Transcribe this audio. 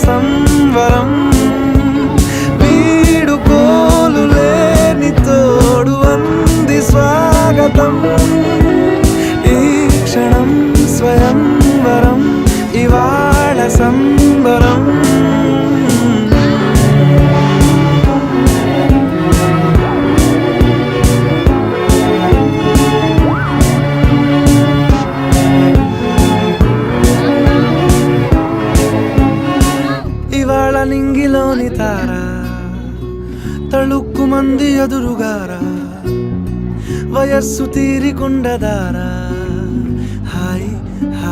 సంవరం వీడుకోలు లేని తోడు అంది స్వాగతం ఈ క్షణం స్వయంవరం ఇవాళ సంబరం ఇవాళ నింగిలోని తార తళుక్కు మంది ఎదురుగారా వయస్సు తీరికుండదారా